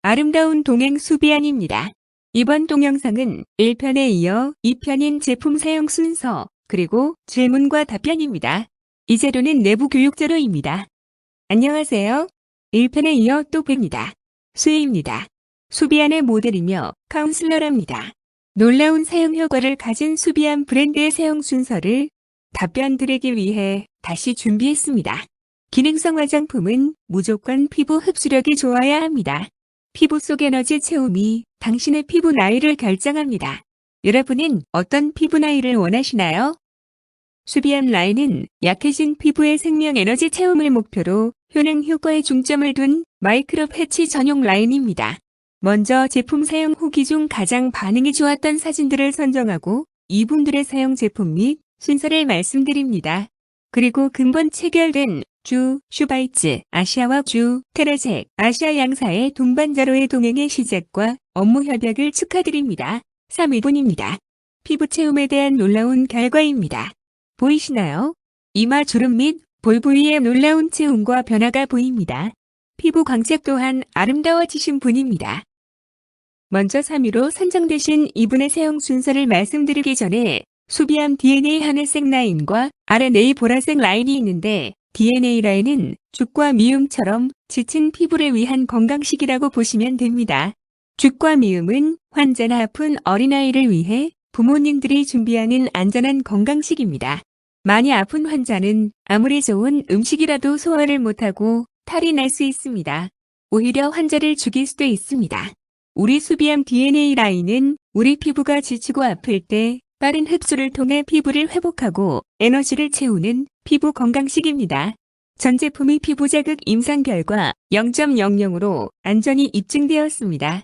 아름다운 동행 수비안입니다. 이번 동영상은 1편에 이어 2편인 제품 사용 순서, 그리고 질문과 답변입니다. 이 자료는 내부 교육 자료입니다. 안녕하세요. 1편에 이어 또 뵙니다. 수혜입니다. 수비안의 모델이며 카운슬러랍니다. 놀라운 사용 효과를 가진 수비안 브랜드의 사용 순서를 답변 드리기 위해 다시 준비했습니다. 기능성 화장품은 무조건 피부 흡수력이 좋아야 합니다. 피부 속 에너지 채움이 당신의 피부 나이를 결정합니다. 여러분은 어떤 피부 나이를 원하시나요? 수비안 라인은 약해진 피부의 생명 에너지 채움을 목표로 효능 효과에 중점을 둔 마이크로 패치 전용 라인입니다. 먼저 제품 사용 후기 중 가장 반응이 좋았던 사진들을 선정하고 이분들의 사용 제품 및 순서를 말씀드립니다. 그리고 근본 체결된 슈바이츠 아시아와 테라젝 아시아 양사의 동반자로의 동행의 시작과 업무 협약을 축하드립니다. 3위분입니다. 피부 체움에 대한 놀라운 결과입니다. 보이시나요? 이마 주름 및 볼 부위의 놀라운 체움과 변화가 보입니다. 피부 광채 또한 아름다워지신 분입니다. 먼저 3위로 선정되신 이분의 사용 순서를 말씀드리기 전에 수비안 DNA 하늘색 라인과 RNA 보라색 라인이 있는데 DNA 라인은 죽과 미음처럼 지친 피부를 위한 건강식이라고 보시면 됩니다. 죽과 미음은 환자나 아픈 어린아이를 위해 부모님들이 준비하는 안전한 건강식입니다. 많이 아픈 환자는 아무리 좋은 음식이라도 소화를 못하고 탈이 날 수 있습니다. 오히려 환자를 죽일 수도 있습니다. 우리 수비안 DNA 라인은 우리 피부가 지치고 아플 때 빠른 흡수를 통해 피부를 회복하고 에너지를 채우는 피부 건강식입니다. 전 제품이 피부 자극 임상 결과 0.00으로 안전이 입증되었습니다.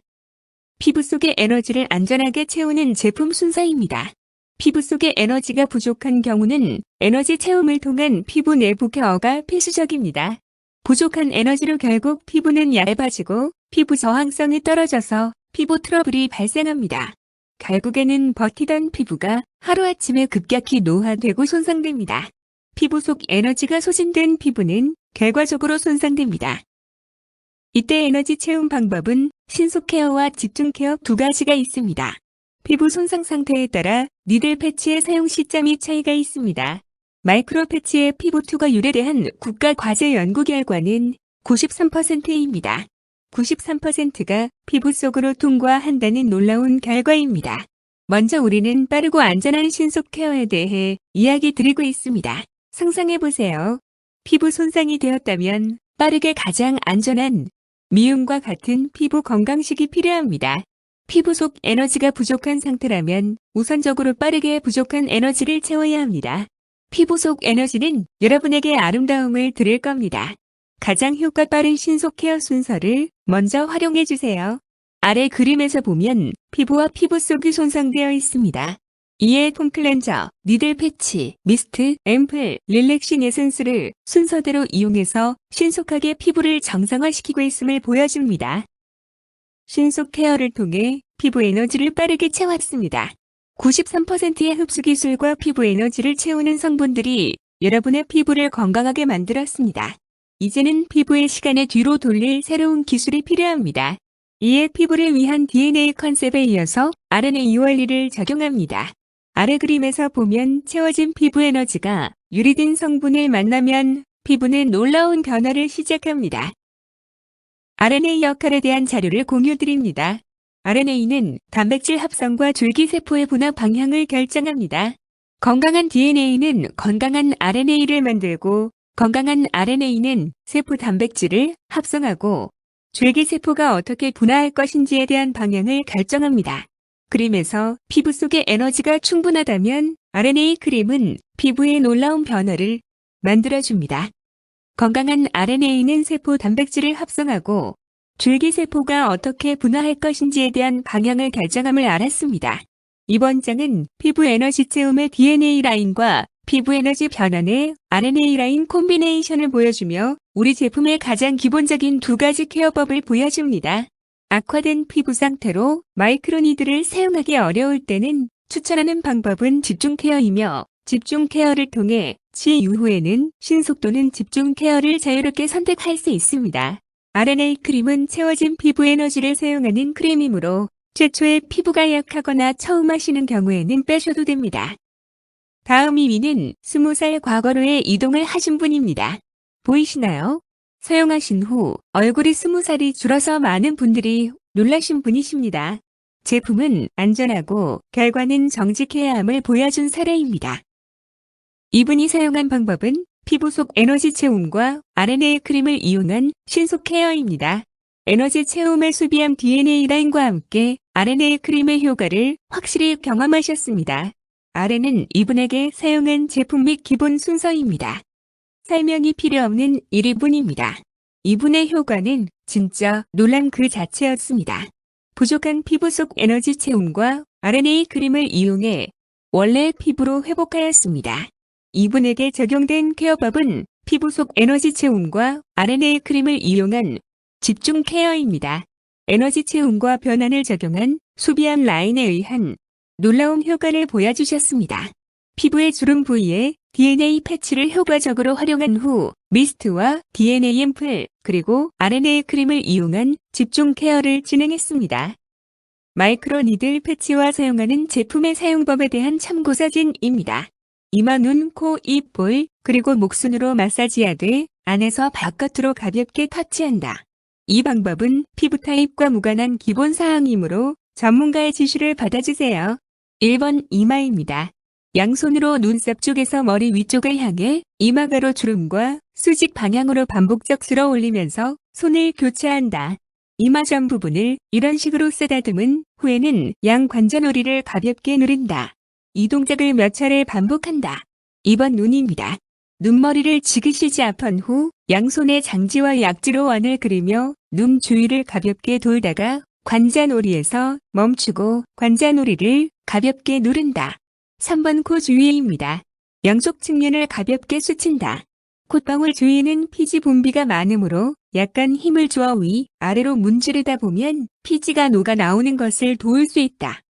피부 속의 에너지를 안전하게 채우는 제품 순서입니다. 피부 속에 에너지가 부족한 경우는 에너지 채움을 통한 피부 내부 케어가 필수적입니다. 부족한 에너지로 결국 피부는 얇아지고 피부 저항성이 떨어져서 피부 트러블이 발생합니다. 결국에는 버티던 피부가 하루아침에 급격히 노화되고 손상됩니다. 피부 속 에너지가 소진된 피부는 결과적으로 손상됩니다. 이때 에너지 채움 방법은 신속 케어와 집중 케어 두 가지가 있습니다. 피부 손상 상태에 따라 니들 패치의 사용 시점이 차이가 있습니다. 마이크로 패치의 피부2가 유래대한 국가 과제 연구 결과는 93%입니다. 93%가 피부 속으로 통과한다는 놀라운 결과입니다. 먼저 우리는 빠르고 안전한 신속 케어에 대해 이야기 드리고 있습니다. 상상해보세요. 피부 손상이 되었다면 빠르게 가장 안전한 미움과 같은 피부 건강식이 필요합니다. 피부 속 에너지가 부족한 상태라면 우선적으로 빠르게 부족한 에너지를 채워야 합니다. 피부 속 에너지는 여러분에게 아름다움을 드릴 겁니다. 가장 효과 빠른 신속 케어 순서를 먼저 활용해 주세요. 아래 그림에서 보면 피부와 피부 속이 손상되어 있습니다. 이에 폼 클렌저, 니들 패치, 미스트, 앰플, 릴렉싱 에센스를 순서대로 이용해서 신속하게 피부를 정상화시키고 있음을 보여줍니다. 신속 케어를 통해 피부 에너지를 빠르게 채웠습니다. 93%의 흡수 기술과 피부 에너지를 채우는 성분들이 여러분의 피부를 건강하게 만들었습니다. 이제는 피부의 시간을 뒤로 돌릴 새로운 기술이 필요합니다. 이에 피부를 위한 DNA 컨셉에 이어서 RNA 원리를 적용합니다. 아래 그림에서 보면 채워진 피부 에너지가 유리딘 성분을 만나면 피부는 놀라운 변화를 시작합니다. RNA 역할에 대한 자료를 공유드립니다. RNA는 단백질 합성과 줄기세포의 분화 방향을 결정합니다. 건강한 DNA는 건강한 RNA를 만들고 건강한 RNA는 세포 단백질을 합성하고 줄기세포가 어떻게 분화할 것인지에 대한 방향을 결정합니다. 그림에서 피부 속에 에너지가 충분하다면 RNA 크림은 피부에 놀라운 변화를 만들어줍니다. 건강한 RNA는 세포 단백질을 합성하고 줄기세포가 어떻게 분화할 것인지에 대한 방향을 결정함을 알았습니다. 이번 장은 피부 에너지 채움의 DNA 라인과 피부 에너지 변환의 RNA 라인 콤비네이션을 보여주며 우리 제품의 가장 기본적인 두 가지 케어법을 보여줍니다. 악화된 피부 상태로 마이크로니드를 사용하기 어려울 때는 추천하는 방법은 집중 케어이며 집중 케어를 통해 치유 후에는 신속 또는 집중 케어를 자유롭게 선택할 수 있습니다. RNA 크림은 채워진 피부 에너지를 사용하는 크림이므로 최초에 피부가 약하거나 처음 하시는 경우에는 빼셔도 됩니다. 다음 2위는 20살 과거로의 이동을 하신 분입니다. 보이시나요? 사용하신 후 얼굴이 20살이 줄어서 많은 분들이 놀라신 분이십니다. 제품은 안전하고 결과는 정직해야 함을 보여준 사례입니다. 이분이 사용한 방법은 피부 속 에너지 채움과 RNA 크림을 이용한 신속 케어입니다. 에너지 채움의 수비함 DNA 라인과 함께 RNA 크림의 효과를 확실히 경험하셨습니다. 아래는 이분에게 사용한 제품 및 기본 순서입니다. 설명이 필요 없는 1위분입니다. 이분의 효과는 진짜 놀람 그 자체였습니다. 부족한 피부 속 에너지 채움과 RNA 크림을 이용해 원래 피부로 회복하였습니다. 이분에게 적용된 케어법은 피부 속 에너지 채움과 RNA 크림을 이용한 집중 케어입니다. 에너지 채움과 변환을 적용한 수비함 라인에 의한 놀라운 효과를 보여주셨습니다. 피부의 주름 부위에 DNA 패치를 효과적으로 활용한 후 미스트와 DNA 앰플 그리고 RNA 크림을 이용한 집중 케어를 진행했습니다. 마이크로 니들 패치와 사용하는 제품의 사용법에 대한 참고 사진입니다. 이마, 눈, 코, 입, 볼, 그리고 목순으로 마사지하되 안에서 바깥으로 가볍게 터치한다. 이 방법은 피부 타입과 무관한 기본 사항이므로 전문가의 지시를 받아주세요. 1번 이마입니다. 양손으로 눈썹 쪽에서 머리 위쪽을 향해 이마가로 주름과 수직 방향으로 반복적 쓸어 올리면서 손을 교차한다. 이마 전 부분을 이런 식으로 쓰다듬은 후에는 양 관자놀이를 가볍게 누른다. 이 동작을 몇 차례 반복한다. 2번 눈입니다. 눈머리를 지그시 잡은 후 양손의 장지와 약지로 원을 그리며 눈 주위를 가볍게 돌다가 관자놀이에서 멈추고 관자놀이를 가볍게 누른다. 3번 코 주위입니다. 양쪽 측면을 가볍게 스친다. 콧방울 주위는 피지 분비가 많으므로 약간 힘을 주어 위, 아래로 문지르다 보면 피지가 녹아 나오는 것을 도울 수 있다.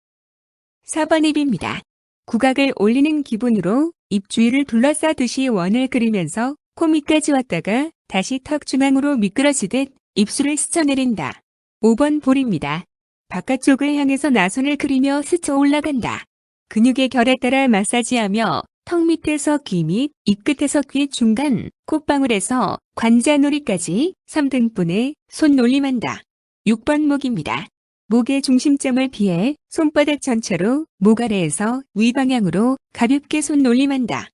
4번 입입니다. 구각을 올리는 기분으로 입 주위를 둘러싸듯이 원을 그리면서 코 밑까지 왔다가 다시 턱 중앙으로 미끄러지듯 입술을 스쳐내린다. 5번 볼입니다. 바깥쪽을 향해서 나선을 그리며 스쳐 올라간다. 근육의 결에 따라 마사지하며 턱 밑에서 귀 밑, 입 끝에서 귀 중간, 콧방울에서 관자놀이까지 3등분에 손 놀림한다. 6번 목입니다. 목의 중심점을 피해 손바닥 전체로 목 아래에서 위 방향으로 가볍게 손 놀림한다.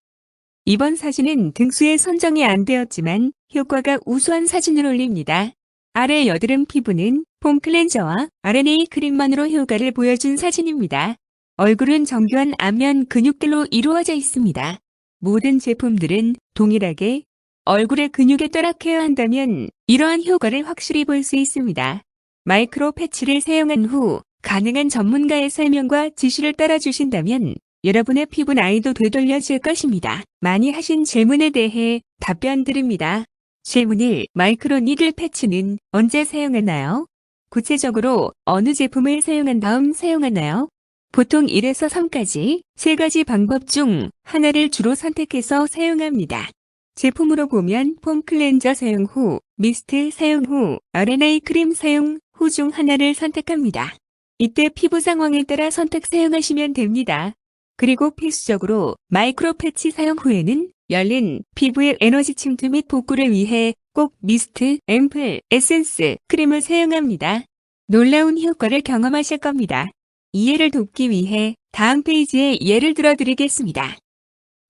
이번 사진은 등수에 선정이 안 되었지만 효과가 우수한 사진을 올립니다. 아래 여드름 피부는 폼 클렌저와 RNA 크림만으로 효과를 보여준 사진입니다. 얼굴은 정교한 안면 근육들로 이루어져 있습니다. 모든 제품들은 동일하게 얼굴의 근육에 따라 케어한다면 이러한 효과를 확실히 볼 수 있습니다. 마이크로 패치를 사용한 후 가능한 전문가의 설명과 지시를 따라 주신다면 여러분의 피부 나이도 되돌려질 것입니다. 많이 하신 질문에 대해 답변 드립니다. 질문을 마이크로 니들 패치는 언제 사용하나요? 구체적으로 어느 제품을 사용한 다음 사용하나요? 보통 1에서 3까지 3가지 방법 중 하나를 주로 선택해서 사용합니다. 제품으로 보면 폼 클렌저 사용 후, 미스트 사용 후, RNA 크림 사용 후 중 하나를 선택합니다. 이때 피부 상황에 따라 선택 사용하시면 됩니다. 그리고 필수적으로 마이크로 패치 사용 후에는 열린 피부의 에너지 침투 및 복구를 위해 꼭 미스트, 앰플, 에센스, 크림을 사용합니다. 놀라운 효과를 경험하실 겁니다. 이해를 돕기 위해 다음 페이지에 예를 들어 드리겠습니다.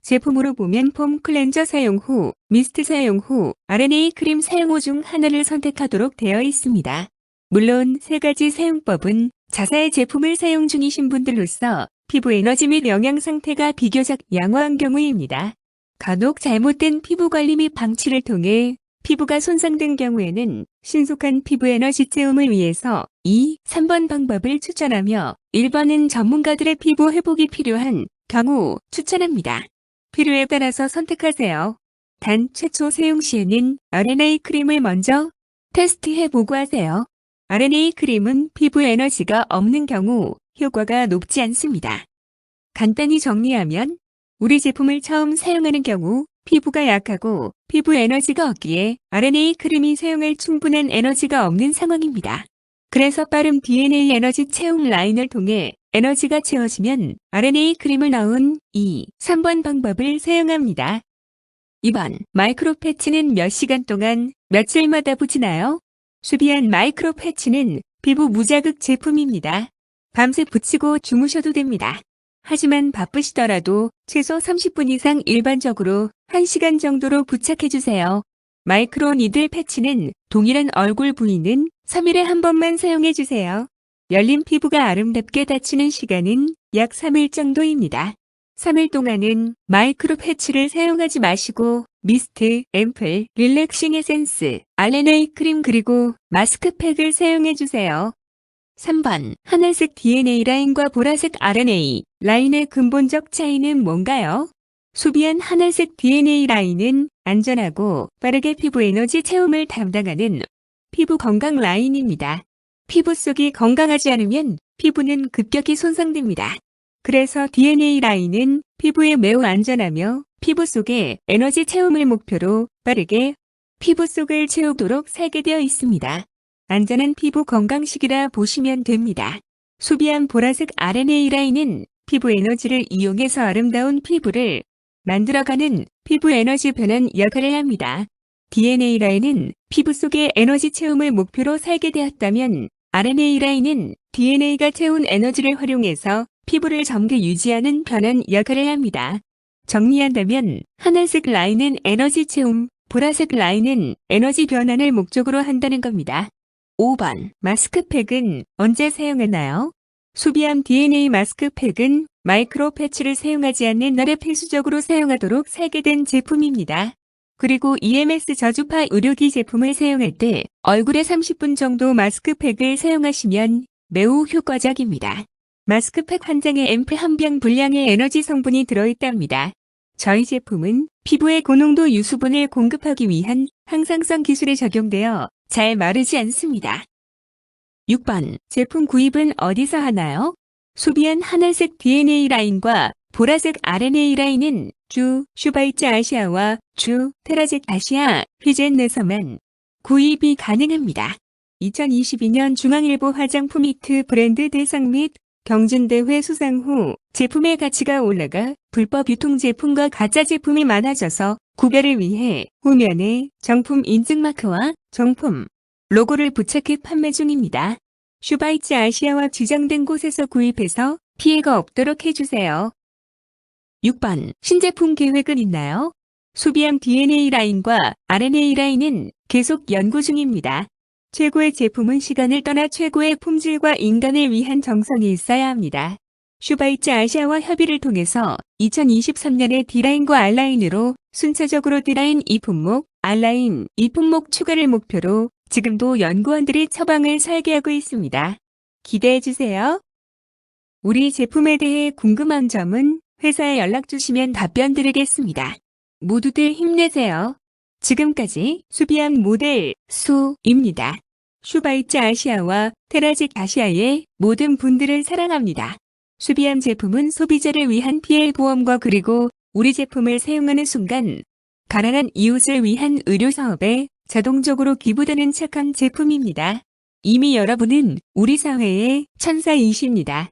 제품으로 보면 폼 클렌저 사용 후, 미스트 사용 후, RNA 크림 사용 후 중 하나를 선택하도록 되어 있습니다. 물론 3가지 사용법은 자사의 제품을 사용 중이신 분들로서 피부 에너지 및 영양 상태가 비교적 양호한 경우입니다. 간혹 잘못된 피부 관리 및 방치를 통해 피부가 손상된 경우에는 신속한 피부 에너지 채움을 위해서 2, 3번 방법을 추천하며 1번은 전문가들의 피부 회복이 필요한 경우 추천합니다. 필요에 따라서 선택하세요. 단 최초 사용 시에는 RNA 크림을 먼저 테스트해 보고 하세요. RNA 크림은 피부 에너지가 없는 경우 효과가 높지 않습니다. 간단히 정리하면 우리 제품을 처음 사용하는 경우 피부가 약하고 피부 에너지가 없기에 RNA 크림이 사용할 충분한 에너지가 없는 상황입니다. 그래서 빠른 DNA 에너지 채움 라인을 통해 에너지가 채워지면 RNA 크림을 넣은 3번 방법을 사용합니다. 2번, 마이크로 패치는 몇 시간 동안 며칠마다 붙이나요? 수비안 마이크로 패치는 피부 무자극 제품입니다. 밤새 붙이고 주무셔도 됩니다. 하지만 바쁘시더라도 최소 30분 이상 일반적으로 1시간 정도로 부착해주세요. 마이크로 니들 패치는 동일한 얼굴 부위는 3일에 한 번만 사용해주세요. 열린 피부가 아름답게 닫히는 시간은 약 3일 정도입니다. 3일 동안은 마이크로 패치를 사용하지 마시고 미스트, 앰플, 릴렉싱 에센스, RNA 크림 그리고 마스크팩을 사용해주세요. 3번, 하늘색 DNA 라인과 보라색 RNA 라인의 근본적 차이는 뭔가요? 수비한 하늘색 DNA 라인은 안전하고 빠르게 피부 에너지 채움을 담당하는 피부 건강 라인입니다. 피부 속이 건강하지 않으면 피부는 급격히 손상됩니다. 그래서 DNA 라인은 피부에 매우 안전하며 피부 속에 에너지 채움을 목표로 빠르게 피부 속을 채우도록 설계되어 있습니다. 안전한 피부 건강식이라 보시면 됩니다. 수비한 보라색 RNA 라인은 피부 에너지를 이용해서 아름다운 피부를 만들어가는 피부 에너지 변환 역할을 합니다. DNA 라인은 피부 속의 에너지 채움을 목표로 설계되었다면 RNA 라인은 DNA가 채운 에너지를 활용해서 피부를 젊게 유지하는 변환 역할을 합니다. 정리한다면 하늘색 라인은 에너지 채움, 보라색 라인은 에너지 변환을 목적으로 한다는 겁니다. 5번, 마스크팩은 언제 사용하나요? 수비암 DNA 마스크팩은 마이크로 패치를 사용하지 않는 날에 필수적으로 사용하도록 설계된 제품입니다. 그리고 EMS 저주파 의료기 제품을 사용할 때 얼굴에 30분 정도 마스크팩을 사용하시면 매우 효과적입니다. 마스크팩 한 장에 앰플 한 병 분량의 에너지 성분이 들어있답니다. 저희 제품은 피부에 고농도 유수분을 공급하기 위한 항상성 기술이 적용되어 잘 마르지 않습니다. 6번, 제품 구입은 어디서 하나요? 수비한 하늘색 DNA 라인과 보라색 RNA 라인은 주 슈바이츠 아시아와 주 테라젝 아시아 휘젠에서만 구입이 가능합니다. 2022년 중앙일보 화장품 히트 브랜드 대상 및 경진대회 수상 후 제품의 가치가 올라가 불법 유통 제품과 가짜 제품이 많아져서 구별을 위해 후면에 정품 인증마크와 정품 로고를 부착해 판매 중입니다. 슈바이츠 아시아와 지정된 곳에서 구입해서 피해가 없도록 해주세요. 6번, 신제품 계획은 있나요? 수비암 DNA 라인과 RNA 라인은 계속 연구 중입니다. 최고의 제품은 시간을 떠나 최고의 품질과 인간을 위한 정성이 있어야 합니다. 슈바이츠 아시아와 협의를 통해서 2023년에 D라인과 R라인으로 순차적으로 D라인 2품목, R라인 2품목 추가를 목표로 지금도 연구원들이 처방을 설계하고 있습니다. 기대해주세요. 우리 제품에 대해 궁금한 점은 회사에 연락 주시면 답변 드리겠습니다. 모두들 힘내세요. 지금까지 수비암 모델 수입니다. 슈바이츠 아시아와 테라젝 아시아의 모든 분들을 사랑합니다. 수비암 제품은 소비자를 위한 피해 보험과 그리고 우리 제품을 사용하는 순간 가난한 이웃을 위한 의료 사업에 자동적으로 기부되는 착한 제품입니다. 이미 여러분은 우리 사회의 천사이십니다.